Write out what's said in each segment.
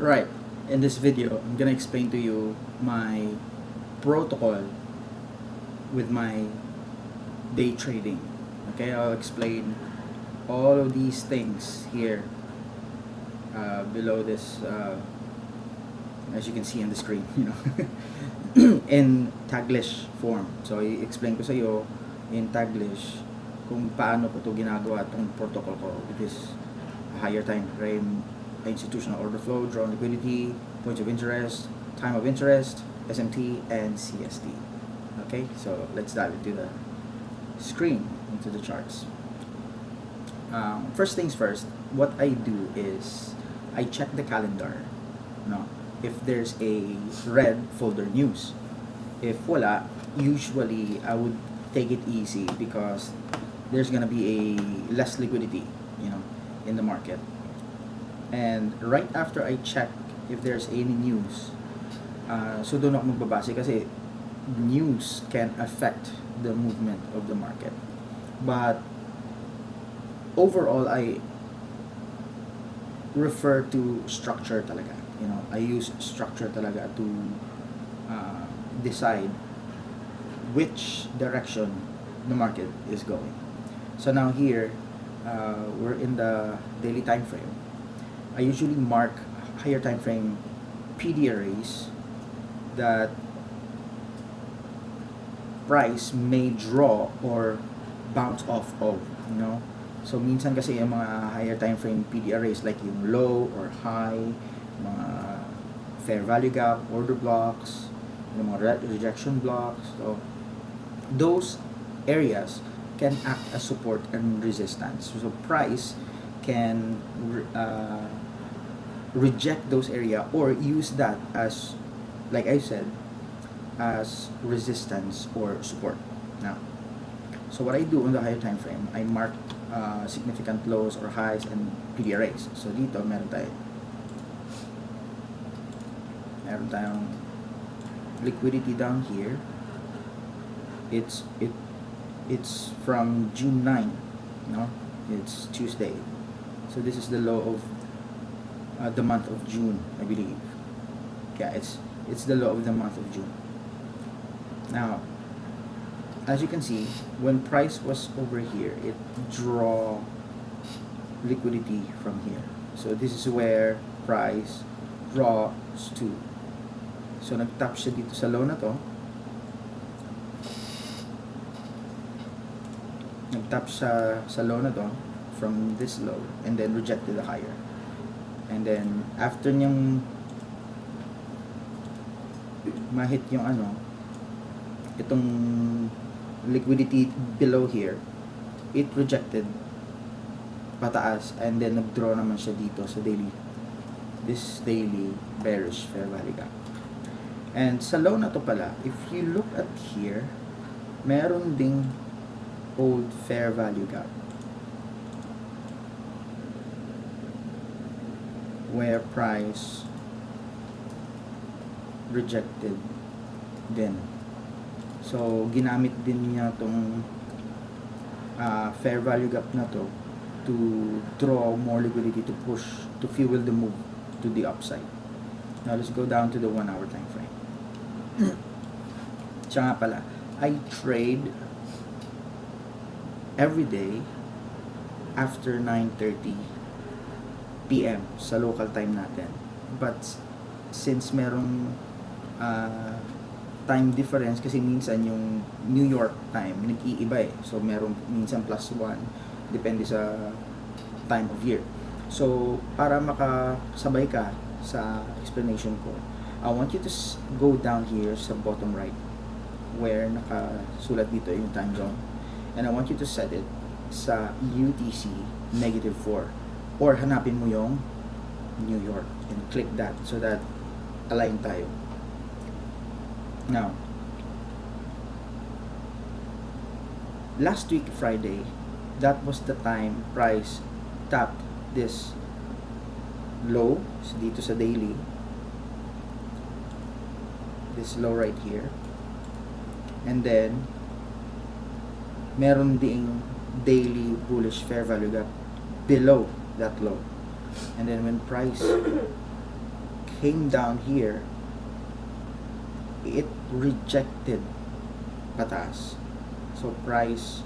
Right, in this video, I'm gonna explain to you my protocol with my day trading. Okay, I'll explain all of these things here below this, as you can see on the screen, in Taglish form. So, i-explain ko sa iyo in Taglish kung paano ko to ginagawa itong protocol ko with this higher time frame, institutional order flow, drawn liquidity, points of interest, time of interest, SMT, and CST. Okay, so let's dive into the screen, into the charts. First things first, what I do is I check the calendar. No, if there's a red folder news. If wala, usually I would take it easy because there's gonna be a less liquidity, in the market. And right after I check if there's any news, so doon ako magbabase kasi news can affect the movement of the market. But overall, I refer to structure talaga. I use structure talaga to decide which direction the market is going. So now here, we're in the daily time frame. I usually mark higher time frame PD arrays that price may draw or bounce off of, So minsan kasi yung mga higher time frame PD arrays like yung low or high, mga fair value gap, order blocks, yung mga rejection blocks. So those areas can act as support and resistance. So price can reject those area or use that as, like I said, as resistance or support. Now, so what I do on the higher time frame, I mark significant lows or highs and PD arrays. So dito meron tayong liquidity down here. It's from June 9, it's Tuesday. So this is the low of the month of June, I believe. Yeah, it's the low of the month of June. Now, as you can see, when price was over here, it draw liquidity from here. So this is where price draws to. So nag-tap siya dito sa low na to. Nag-tap sa low na to from this low and then rejected the higher. And then after niyang ma-hit yung itong liquidity below here, it rejected pataas and then nag-draw naman siya dito sa this daily bearish fair value gap. And sa low na to pala, if you look at here, meron ding old fair value gap where price rejected din. So ginamit din niya tong fair value gap na to draw more liquidity to push, to fuel the move to the upside. Now let's go down to the 1 hour time frame. Siya nga pala, I trade every day after 9:30 PM sa local time natin. But since merong time difference, kasi minsan yung New York time nag-iiba so merong minsan +1 depende sa time of year. So para makasabay ka sa explanation ko, I want you to go down here sa bottom right where nakasulat dito yung time zone, and I want you to set it sa UTC -4 or hanapin mo yung New York and click that so that align tayo. Now, last week Friday, that was the time price tapped this low dito sa daily, this low right here, and then meron ding daily bullish fair value gap below that low. And then when price came down here, it rejected pataas. So price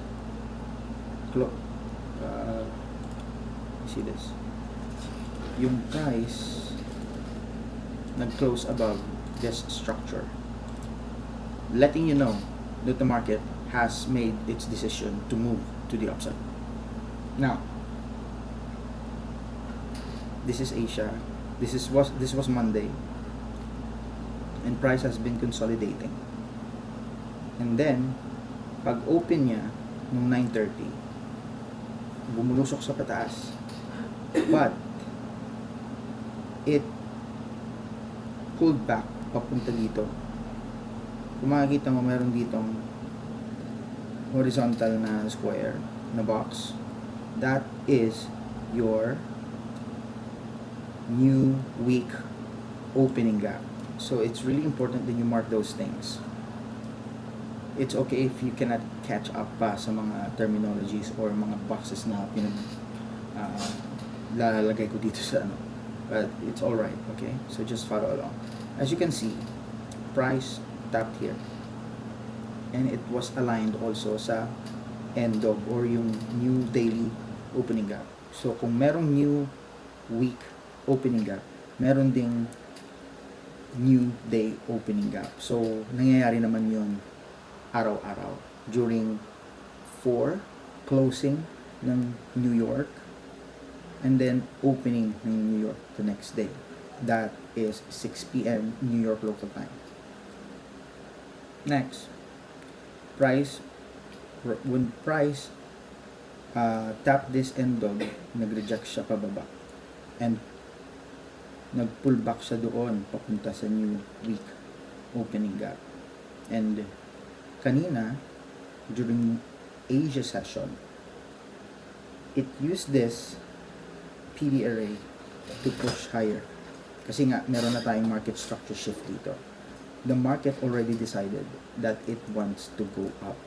see this, yung price nag-close above this structure, letting you know that the market has made its decision to move to the upside. Now, this is Asia. This was Monday, and price has been consolidating. And then, pag open niya nung 9:30, bumulusok sa pataas, but it pulled back papunta dito. Kung makikita mo, meron ditong horizontal na square na box. That is your new week opening gap. So it's really important that you mark those things. It's okay if you cannot catch up pa sa mga terminologies or mga boxes na lalagay ko dito sa ano. But it's alright, okay? So just follow along. As you can see, price tapped here. And it was aligned also sa end of or yung new daily opening gap. So kung merong new week opening gap, meron ding new day opening gap. So nangyayari naman yun araw-araw during 4 closing ng New York and then opening ng New York the next day. That is 6 p.m. New York local time. Next, when price tap this end dog, nag-reject siya pababa and nag-pull back siya doon papunta sa new week opening gap. And kanina, during Asia session, it used this PD array to push higher. Kasi nga, meron na tayong market structure shift dito. The market already decided that it wants to go up.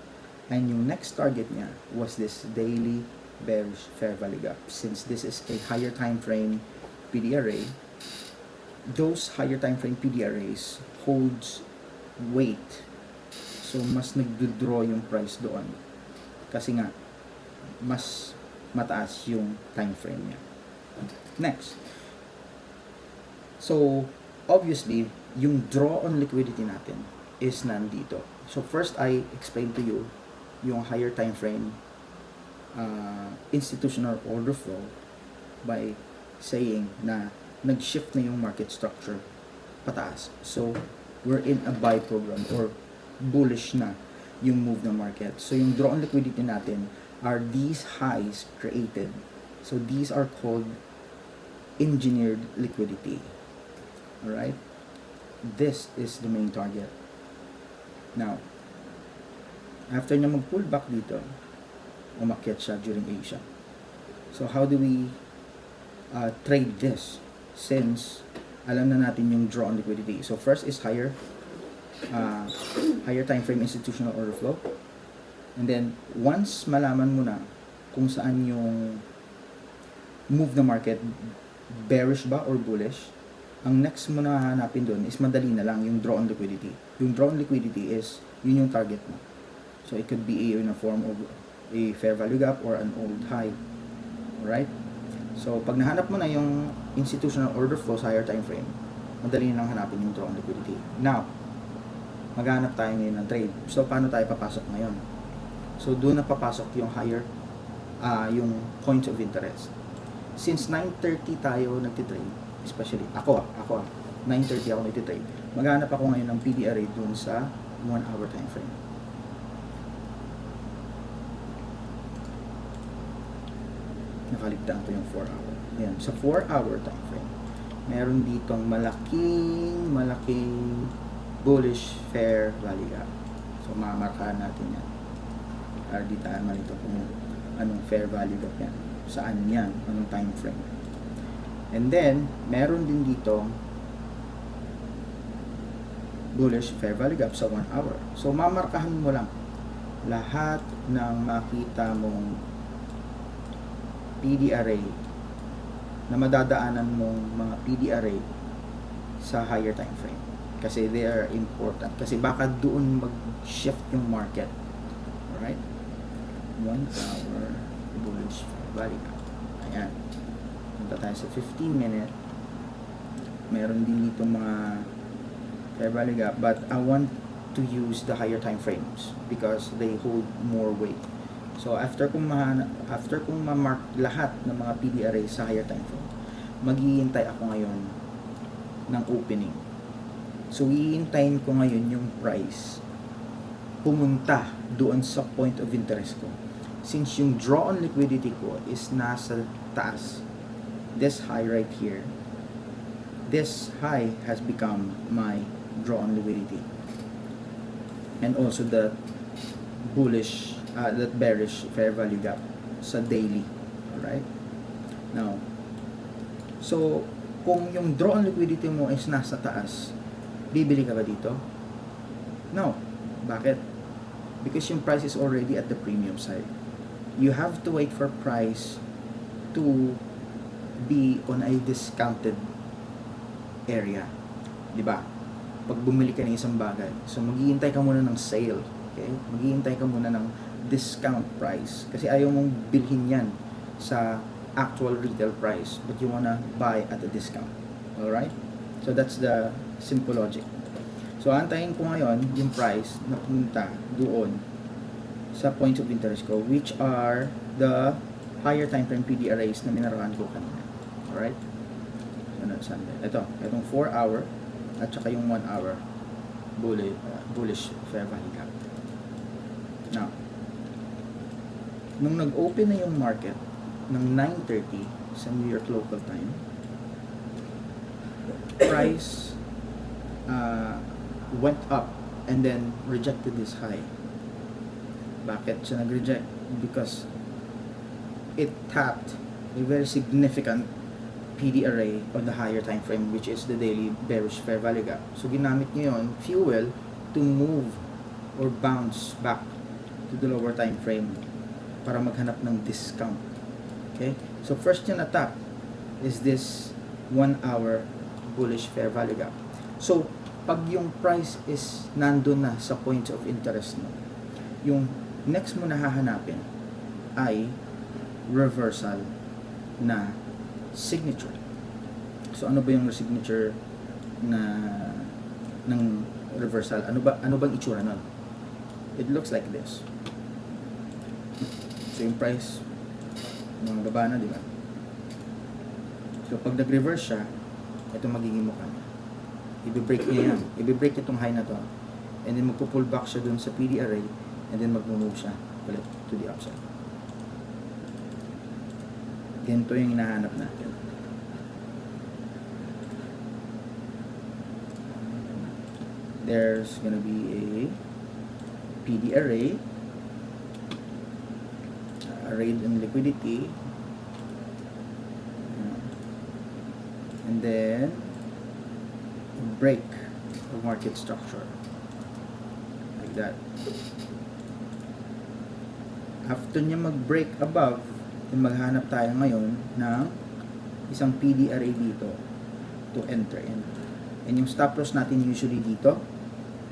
And yung next target niya was this daily bearish fair value gap. Since this is a higher time frame PD array, those higher time frame PD arrays holds weight. So, mas nagdo-draw yung price doon. Kasi nga, mas mataas yung time frame niya. Next. So, obviously, yung draw on liquidity natin is nandito. So, first I explained to you yung higher time frame institutional order flow by saying na nag-shift na yung market structure pataas. So, we're in a buy program or bullish na yung move ng market. So, yung draw on liquidity natin are these highs created. So, these are called engineered liquidity. Alright? This is the main target. Now, after niya mag-pull back dito, umakyat siya during Asia. So, how do we trade this? Since, alam na natin yung draw on liquidity. So, first is higher time frame institutional order flow. And then, once malaman mo na kung saan yung move the market, bearish ba or bullish, ang next mo na hanapin doon is madali na lang yung draw on liquidity. Yung draw on liquidity is, yun yung target mo. So, it could be in a form of a fair value gap or an old high. Alright? So, pag nahanap mo na yung institutional order flow sa higher time frame, madali na lang hanapin yung draw on liquidity. Now, maghanap tayo ngayon ng trade. So, paano tayo papasok ngayon? So, doon na papasok yung higher, yung points of interest. Since 9:30 tayo nagtitrade, especially, ako 9:30 ako nagtitrade, maghanap ako ngayon ng PD array doon sa 1 hour time frame. Nakaligtaan ko yung 4 hour. Ayan, sa 4 hour time frame, meron ditong malaking bullish fair value gap. So, mamarkahan natin yan. Di tayo malito kung anong fair value gap yan. Saan yan? Anong time frame. And then, meron din dito bullish fair value gap sa 1 hour. So, mamarkahan mo lang lahat ng makita mong PD array na madadaanan mong mga PD array sa higher time frame. Kasi they are important. Kasi baka doon mag-shift yung market. Alright? 1 hour bullish balik. Ayan. Punta tayo sa 15 minute. Meron din dito mga fair value gap, but I want to use the higher time frames because they hold more weight. So after kong ma-mark lahat ng mga PDRA sa higher time frame, maghihintay ako ngayon ng opening. So hihintayin ko ngayon yung price pumunta doon sa point of interest ko. Since yung draw on liquidity ko is nasa taas, this high right here, this high has become my draw on liquidity. And also the bullish, that bearish fair value gap sa daily. Alright? Now, so kung yung draw on liquidity mo is nasa taas, bibili ka ba dito? No. Bakit? Because yung price is already at the premium side. You have to wait for price to be on a discounted area. Diba? Pag bumili ka ng isang bagay, so maghihintay ka muna ng sale. Okay? Maghihintay ka muna ng discount price. Kasi ayaw mong bilhin yan sa actual retail price, but you wanna buy at a discount. Alright? So that's the simple logic. So antayin ko ngayon yung price na pumunta doon sa points of interest ko, which are the higher time frame PDRAs na minarahan ko kanina. Alright? So, itong 4 hour at saka yung 1 hour bullish fair value gap. Now, nung nag-open na yung market ng 9:30 sa New York local time, price went up and then rejected this high. Bakit siya nag-reject? Because it tapped a very significant PDRA on the higher time frame, which is the daily bearish fair value gap. So ginamit niyo yon fuel to move or bounce back to the lower time frame para maghanap ng discount. Okay? So first niya na tap is this 1 hour bullish fair value gap. So pag yung price is nandun na sa points of interest mo, yung next mo na hahanapin ay reversal na signature. So ano ba yung signature na ng reversal? Ano bang itsura nun? It looks like this. So yung price mga baba na, di ba? So pag nag-reverse siya, ito magiging mukha niya. I-break niya yan. I-break itong high na to. And then magpo-pull back siya dun sa PDRA and then mag-move siya ulit to the upside. Ganito yung hinahanap natin. There's gonna be a PD array, arrayed in liquidity, and then break of market structure like that. After niya mag-break above, maghanap tayo ngayon ng isang PD array dito to enter in. And yung stop loss natin usually dito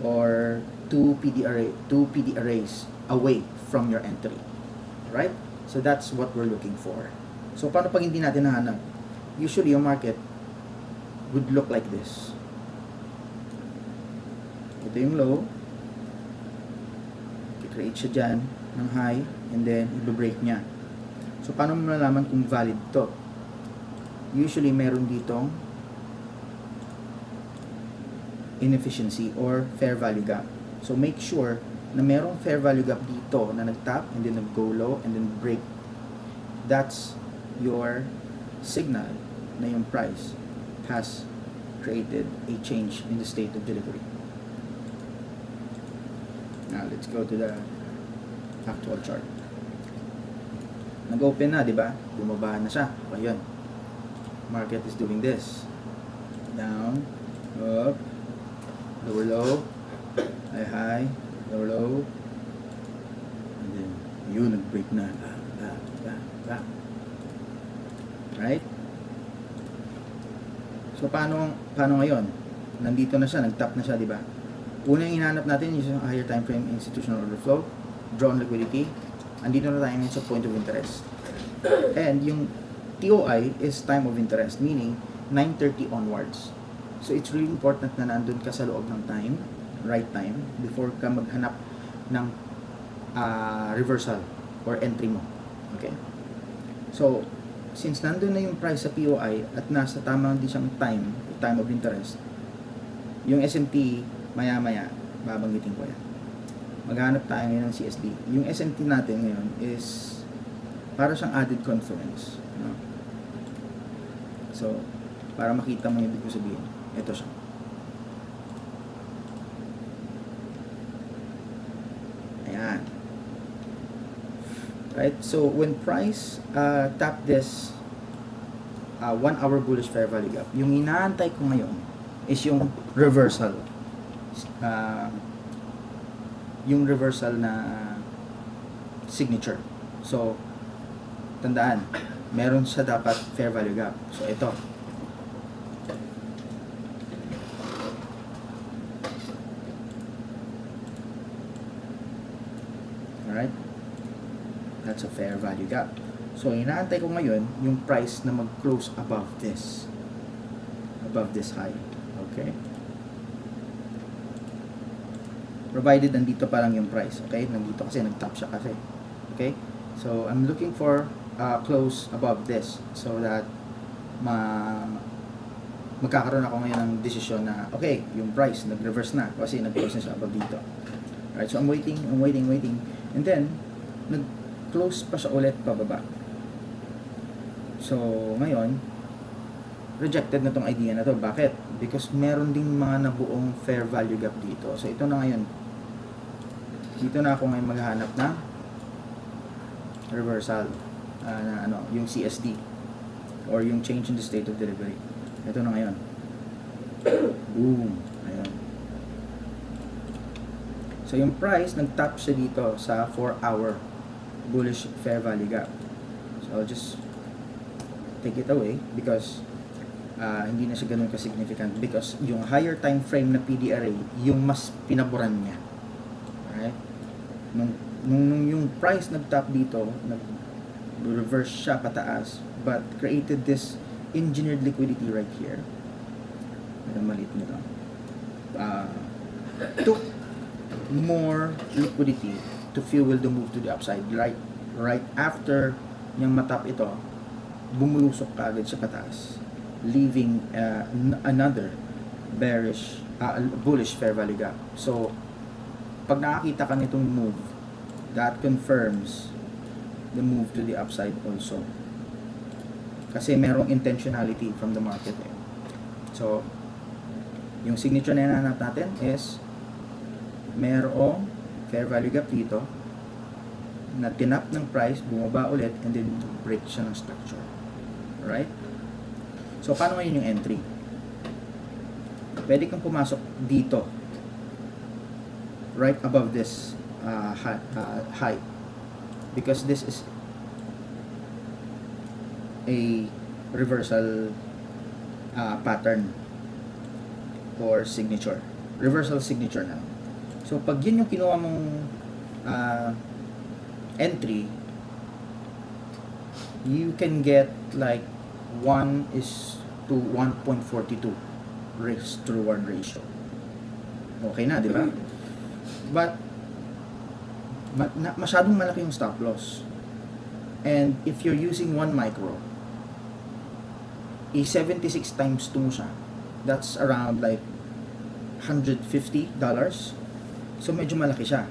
or two PD arrays away from your entry. Right? So that's what we're looking for. So paano pag hindi natin nahanap? Usually yung market would look like this. Ito yung low. I-create siya dyan ng high and then i-break niya. So, paano mo malalaman kung valid to? Usually, meron ditong inefficiency or fair value gap. So, make sure na merong fair value gap dito na nag-tap and then nag-go low and then break. That's your signal na yung price has created a change in the state of delivery. Now, let's go to the actual chart. Nag-open na, di ba? Bumaba na siya. O, yun. Market is doing this. Down, up, lower low, high high, lower low, and then, yun, nag-break na. Back. Right? So, paano ngayon? nandito na siya, nag-top na siya, di ba? Una yung hinahanap natin is yung higher time frame institutional order flow, drawn liquidity. Andito na tayo ngayon sa point of interest. And yung TOI is time of interest, meaning 9:30 onwards. So it's really important na nandun ka sa loob ng time, right time, before ka maghanap ng reversal or entry mo. Okay? So, since nandun na yung price sa POI at nasa tamang din siyang time of interest, yung SMT, maya-maya, babanggitin ko yan. Maghanap tayo ngayon ng CSD. Yung SMT natin ngayon is para siyang added confluence. No? So, para makita mo yung ibig ko sabihin, ito siya. Ayan. Right? So, when price tap this 1 hour bullish fair value gap, yung inaantay ko ngayon is yung reversal. Yung reversal na signature. So, tandaan, meron siya dapat fair value gap. So, ito. Alright? That's a fair value gap. So, inaantay ko ngayon yung price na mag-close above this. Above this high. Okay? Provided nandito pa lang yung price. Okay? Nandito kasi, nag-top siya kasi. Okay? So, I'm looking for close above this so that magkakaroon ako ngayon ng desisyon na okay, yung price nag-reverse na kasi nag-close na siya above dito. Alright, so I'm waiting. And then, nag-close pa siya ulit pababa. So, ngayon, rejected na tong idea na to. Bakit? Because meron ding mga nabuong fair value gap dito. So, ito na ngayon. Dito na ako ngayon maghahanap na reversal. Yung CSD or yung change in the state of delivery. Ito na ngayon. Boom. Ayan. So, yung price, nag-top siya dito sa 4-hour bullish fair value gap. So, I'll just take it away because hindi na siya ganun ka-significant because yung higher time frame na PDRA, yung mas pinaboran niya. Alright? Nung yung price nag-top dito, nag-reverse siya pataas, but created this engineered liquidity right here. Medyo maliit nito. Took more liquidity to fuel the move to the upside. Right after niyang matap ito, bumulusok kaagad siya pataas, leaving another bullish fair value gap. So, pag nakakita ka nitong move, that confirms the move to the upside also. Kasi merong intentionality from the market. So, yung signature na hinahanap natin is merong fair value gap dito na tinap ng price, bumaba ulit, and then break siya ng structure. Alright? So, paano ngayon yung entry? Pwede kang pumasok dito right above this high because this is a reversal pattern or signature. Reversal signature na. So, pag yun yung kinuha mong entry, you can get like 1:1.42 risk to reward ratio. Okay na, di ba? But masyadong malaki yung stop loss. And if you're using 1 micro, 76 times 2 mo siya. That's around like $150. So medyo malaki siya.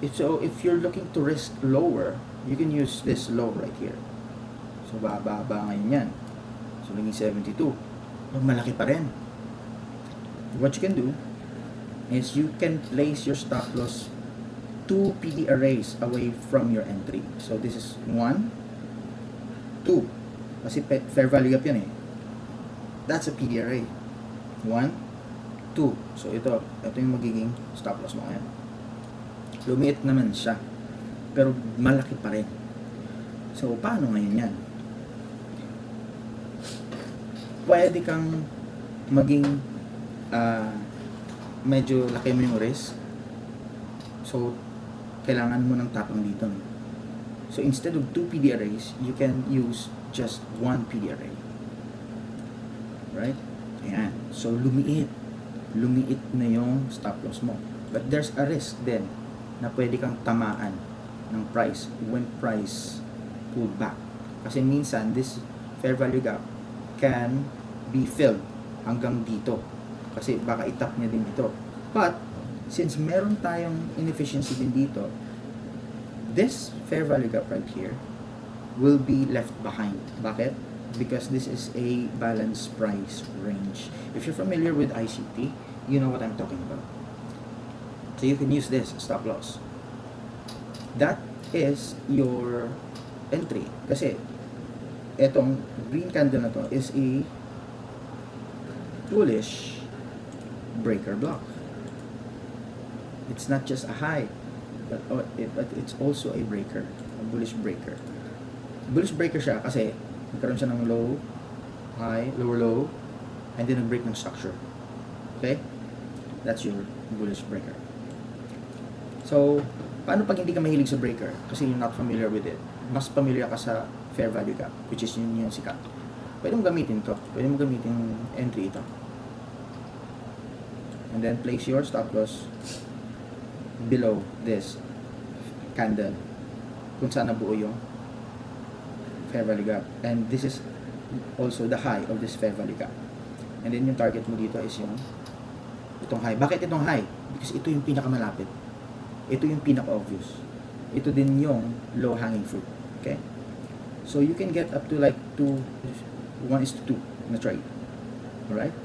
If you're looking to risk lower, you can use this low right here. So bababa ngayon yan. So naging 72. Malaki pa rin. What you can do is you can place your stop loss 2 PD arrays away from your entry. So this is 1, 2. Kasi fair value gap yan eh. That's a PD array. 1, 2. So ito yung magiging stop loss mo ngayon. Lumiit naman siya. Pero malaki pa rin. So paano ngayon yan? Pwede kang maging medyo laki mo yung risk. So, kailangan mo ng tapang dito. So, instead of 2 PD arrays, you can use just 1 PD array. Right? Ayan. So, lumiit. Lumiit na yung stop loss mo. But there's a risk then na pwede kang tamaan ng price when price pull back. Kasi minsan, this fair value gap can be filled hanggang dito. Kasi baka itap niya din dito. But, since meron tayong inefficiency din dito, this fair value gap right here will be left behind. Bakit? Because this is a balanced price range. If you're familiar with ICT, you know what I'm talking about. So you can use this stop loss. That is your entry. Kasi etong green candle na to is a bullish breaker block. It's not just a high, but it's also a breaker, a bullish breaker. Bullish breaker siya kasi nagkaroon siya ng low, high, lower low, and then nag-break ng structure. Okay? That's your bullish breaker. So, paano pag hindi ka mahilig sa breaker? Kasi you're not familiar with it. Mas familiar ka sa fair value gap, which is yun yung sikat. Pwede mo gamitin to. Pwede mo gamitin entry ito. And then place your stop loss below this candle kung saan nabuo yung fair value gap. And this is also the high of this fair value gap. And then yung target mo dito is yung itong high. Bakit itong high? Because ito yung pinakamalapit. Ito yung pinaka-obvious. Ito din yung low-hanging fruit. Okay? So, you can get up to like 1:2 na trade. Alright?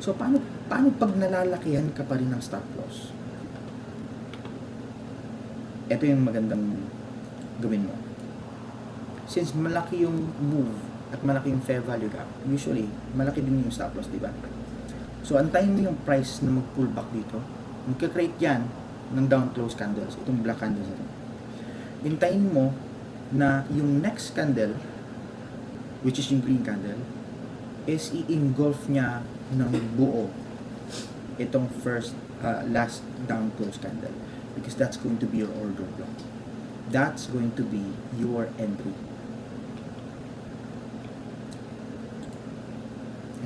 So, paano pag nalalakihan ka pa rin ng stop loss? Ito yung magandang gawin mo. Since malaki yung move at malaki yung fair value gap, usually, malaki din yung stop loss, di ba? So, antayin mo yung price na mag-pull back dito. Magka-create yan ng down close candles, itong black candles na ito. Hintayin mo na yung next candle, which is yung green candle, is i-engulf niya ng buo itong last down close candle, because that's going to be your order block. That's going to be your entry.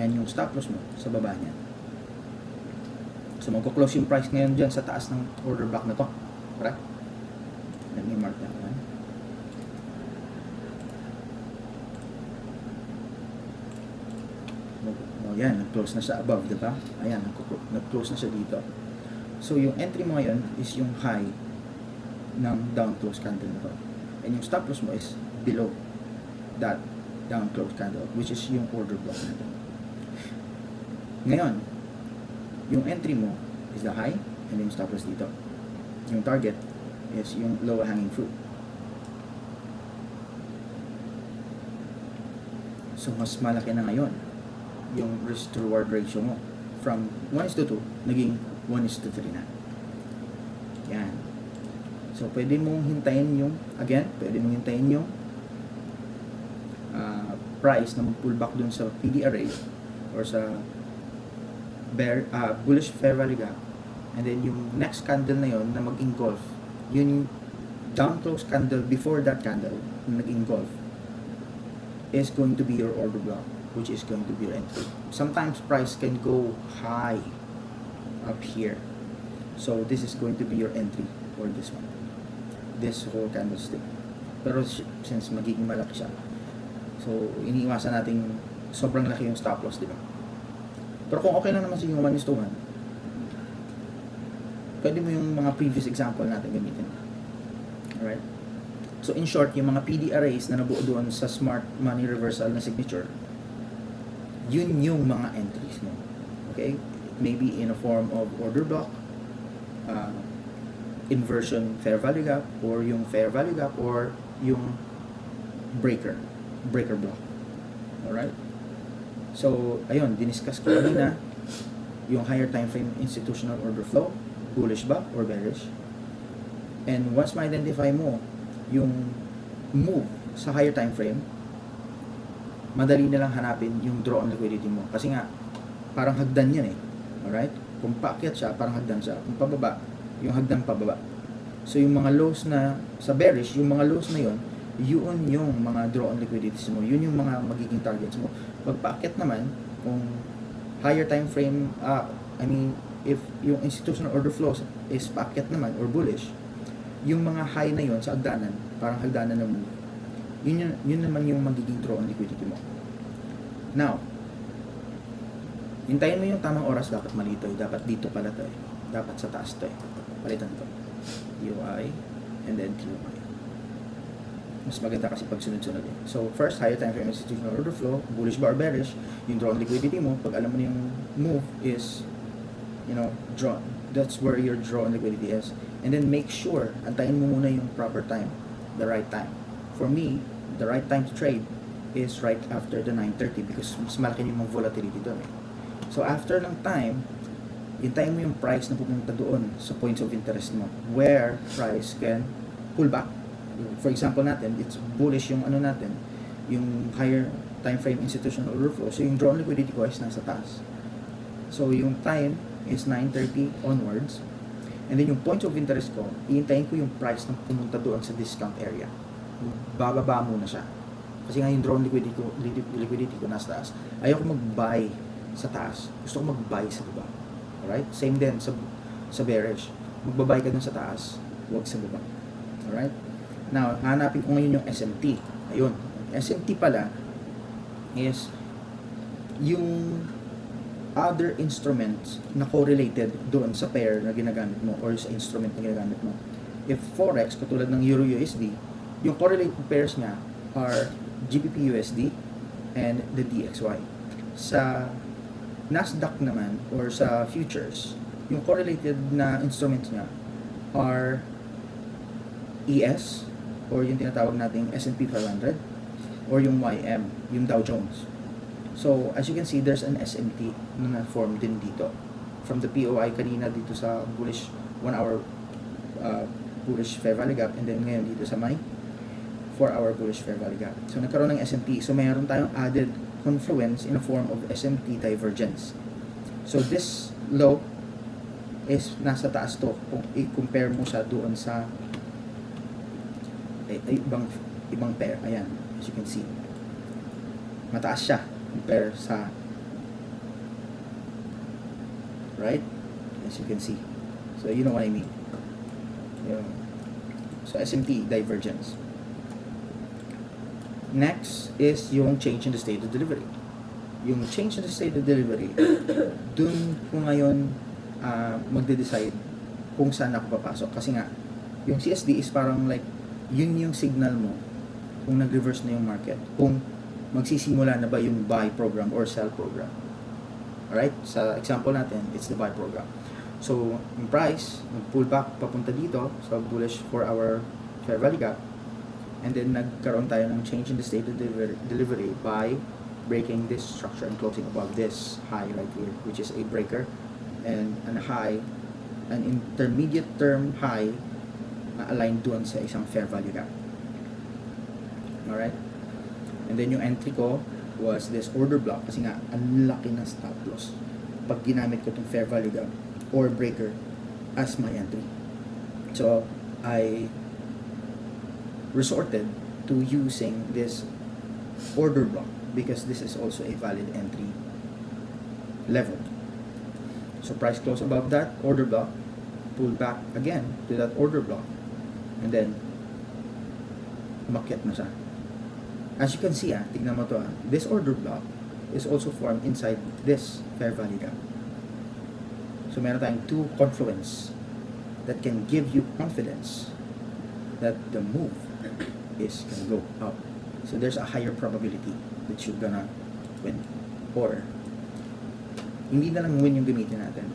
And yung stop loss mo sa baba niya. So, magko-close yung price ngayon dyan sa taas ng order block na to. Correct? Let me mark that one. Oh, yan. Nag-close na siya above, diba? Ayan, nag-close na siya dito. So, yung entry mo ngayon is yung high ng down close candle na to. And yung stop loss mo is below that down close candle, which is yung order block na to. Ngayon, yung entry mo is the high and yung stop loss dito. Yung target is yung low hanging fruit. So, mas malaki na ngayon yung risk to reward ratio mo. From 1:2, naging 1:3 na. Yan. So, pwede mong hintayin yung, price na mag-pull back dun sa PD array or sa bullish fair value gap, and then yung next candle na yon na mag-engulf, yun down close candle before that candle na nag-engulf is going to be your order block, which is going to be your entry. Sometimes price can go high up here, so this is going to be your entry for this one, this whole candlestick. Pero since magiging malaki siya, so iniiwasan natin sobrang laki yung stop loss, di ba? Pero kung okay lang naman sa yung 1:1, pwede mo yung mga previous example natin gamitin. Alright? So, in short, yung mga PD arrays na nabuo doon sa smart money reversal na signature, yun yung mga entries mo. Okay? Maybe in a form of order block, inversion fair value gap, or yung fair value gap, or yung breaker block. Alright? So, ayun, diniscuss ko kanina yung higher time frame institutional order flow, bullish ba or bearish. And once ma-identify mo yung move sa higher time frame, madali na lang hanapin yung draw on liquidity mo. Kasi nga, parang hagdan yan eh. Alright? Kung paakyat siya, parang hagdan siya. Kung pababa, yung hagdan pababa. So yung mga lows na sa bearish, yung mga lows na yun yung mga draw on liquidities mo. Yun yung mga magiging targets mo. Pag paakyat naman, kung higher time frame, if yung institutional order flows is paakyat naman or bullish, yung mga high na yun sa hagdanan, parang hagdanan ng move, yun naman yung magiging draw on liquidity mo. Now, hintayin mo yung tamang oras, dapat malito eh. Dapat dito pala to eh. Dapat sa taas to eh. Palitan to. UI and then QY. Mas maganda kasi pag sunod-sunod eh. So, first, higher time frame institutional order flow, bullish ba or bearish, yung draw on liquidity mo, pag alam mo na yung move is, draw. That's where your draw on liquidity is. And then make sure, antayin mo muna yung proper time, the right time. For me, the right time to trade is right after the 9:30 because mas malaki yung volatility doon eh. So after ng time, hintayin mo yung price na pupunta doon sa points of interest mo where price can pull back. For example natin, it's bullish yung natin, yung higher time frame institutional order flow. So yung draw on liquidity ko is nasa taas. So yung time is 9:30 onwards. And then yung points of interest ko, iintayin ko yung price na pumunta doon sa discount area. Bababa muna siya. Kasi nga yung draw on liquidity ko nasa taas. Ayoko mag-buy sa taas. Gusto ko mag-buy sa baba. Alright? Same din sa bearish. Mag-buy ka dun sa taas, huwag sa baba. Alright? Now, hanapin ko ngayon yung SMT. Ayun. SMT pala is yung other instruments na correlated doon sa pair na ginagamit mo or sa instrument na ginagamit mo. If Forex, katulad ng Euro USD, yung correlated pairs niya are GBP USD and the DXY. Sa Nasdaq naman or sa futures, yung correlated na instruments niya are ES or yung tinatawag nating S&P 500 or yung YM, yung Dow Jones. So, as you can see, there's an SMT na na-form din dito. From the POI kanina dito sa bullish 1 hour bullish fair value gap and then ngayon dito sa may 4 hour bullish fair value gap. So, nagkaroon ng SMT. So, mayroon tayong added confluence in a form of SMT divergence. So, this low is nasa taas to kung i-compare mo siya doon sa ibang pair. Ayan, as you can see. Mataas siya compare sa right, as you can see. So you know what I mean. So SMT divergence. Next is yung change in the state of delivery. Yung change in the state of delivery, dun ko ngayon magde-decide kung saan ako papasok. Kasi nga, yung CSD is parang like, yun yung signal mo kung nag-reverse na yung market. Kung magsisimula na ba yung buy program or sell program. Alright? Sa example natin, it's the buy program. So, yung price, nag-pull back papunta dito sa bullish 4-hour fair value gap. And then, nagkaroon tayo ng change in the state of delivery by breaking this structure and closing above this high right here, which is a breaker and an high, an intermediate term high na aligned doon sa isang fair value gap. Alright? And then yung entry ko was this order block kasi nga ang laki ng stop loss pag ginamit ko itong fair value gap or breaker as my entry. So I resorted to using this order block because this is also a valid entry level. So price close above that order block, pull back again to that order block, and then umakyat na siya. As you can see, tignan mo to, this order block is also formed inside this fair value gap. So meron tayong two confluence that can give you confidence that the move is gonna go up. So there's a higher probability that you're gonna win. Or, hindi na lang win yung gamitin natin.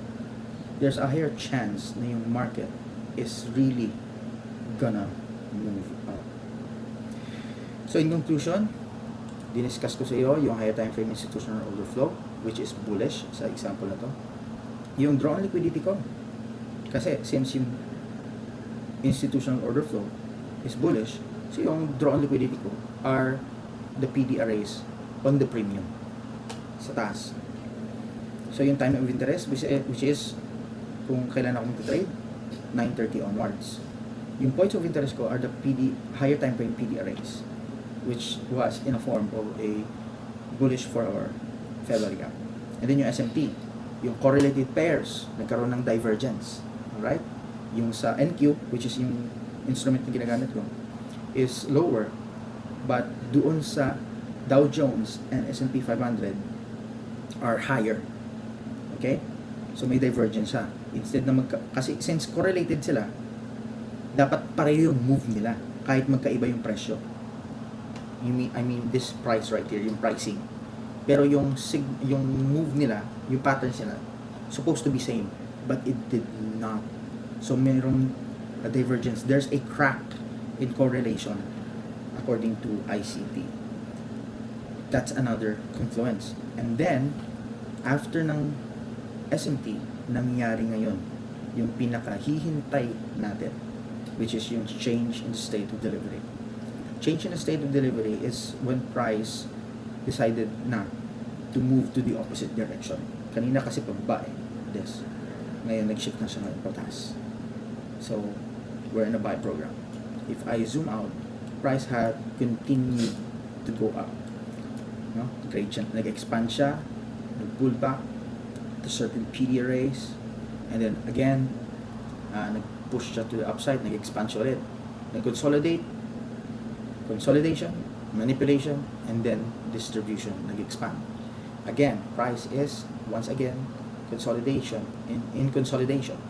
There's a higher chance na yung market is really gonna move up. So in conclusion, diniscuss ko sa iyo yung higher time frame institutional order flow, which is bullish sa example na to. Yung draw on liquidity ko. Kasi since yung institutional order flow is bullish, so yung draw on liquidity ko are the PD arrays on the premium sa taas. So yung time of interest, which is kung kailan ako mag-trade, 9:30 onwards. Yung points of interest ko are the higher time frame PDRAs, which was in a form of a bullish 4-hour February gap. And then yung S&P, yung correlated pairs, nagkaroon ng divergence. Alright? Yung sa NQ, which is yung instrument na ginagamit ko, is lower. But doon sa Dow Jones and S&P 500 are higher. Okay? So may divergence siya. Instead na kasi since correlated sila, dapat pareho yung move nila kahit magkaiba yung presyo. I mean this price right here, yung pricing. Pero yung move nila, yung patterns nila, supposed to be same, but it did not. So mayroong a divergence. There's a crack in correlation according to ICT. That's another confluence. And then after ng S&P, nangyari ngayon yung pinakahihintay natin, which is yung change in the state of delivery. Change in the state of delivery is when price decided na to move to the opposite direction. Kanina kasi pababa this. Ngayon nag-shift na siya ngayon pataas. So, we're in a buy program. If I zoom out, price had continued to go up. No? Gradient, nag-expand siya, nag-pull back to certain PDRAs, and then again, nag-push siya to the upside, nag-expand siya ulit. Nag-consolidate, consolidation, manipulation, and then distribution, nag-expand. Again, price is, once again, consolidation, in consolidation.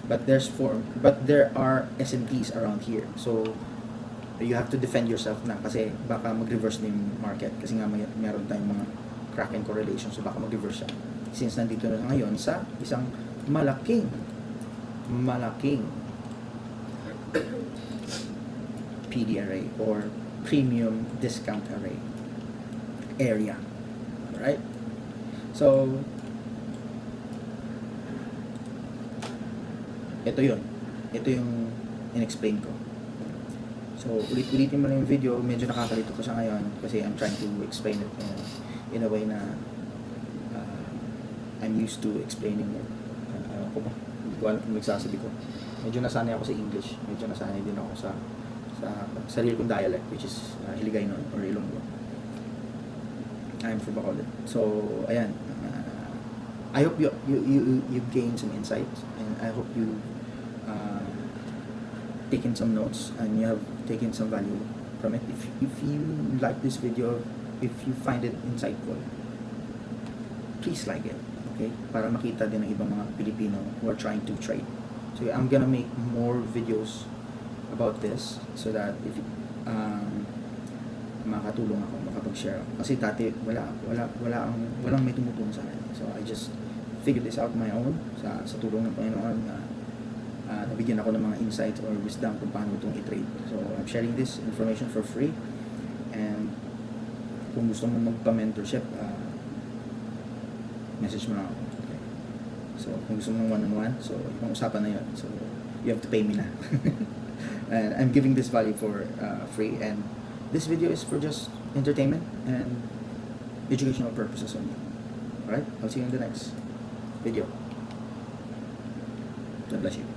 But there are S&Ps around here. So, you have to defend yourself na kasi baka mag-reverse na yung market. Kasi nga meron tayong mga crack in correlation, so baka mag-reverse siya. Since nandito na ngayon sa isang malaking PD array or premium discount array area. Alright? So, ito yun. Ito yung in-explain ko. So, ulit-ulitin mo na yung video. Medyo nakakalito ko siya ngayon kasi I'm trying to explain it in a way na I'm used to explaining it. Ewan ko ba? Hindi ko alam kung nagsasabi ko. Medyo nasanay ako sa English. Medyo nasanay din ako sa sarili kong dialect, which is Hiligaynon or Ilonggo. I'm from Bacolod. So, ayan. I hope you gained some insights, and I hope you taken some notes and you have taken some value from it. If you like this video, if you find it insightful, please like it, okay? Para makita din ng ibang mga Pilipino who are trying to trade. So I'm gonna make more videos about this so that if makatulong ako, makapag-share ako. Kasi dati walang may tumutulong sa akin. So I just figured this out on my own sa tulong ng Panginoon. Nabigyan ako ng mga insights or wisdom kung paano itong i-trade. So I'm sharing this information for free, and kung gusto mo magpa-mentorship, message mo na ako. Okay. So kung gusto mo ng one-on-one, so ibang usapan na yun. So you have to pay me na. And I'm giving this value for free, and this video is for just entertainment and educational purposes only. Alright? I'll see you in the next video. God bless you.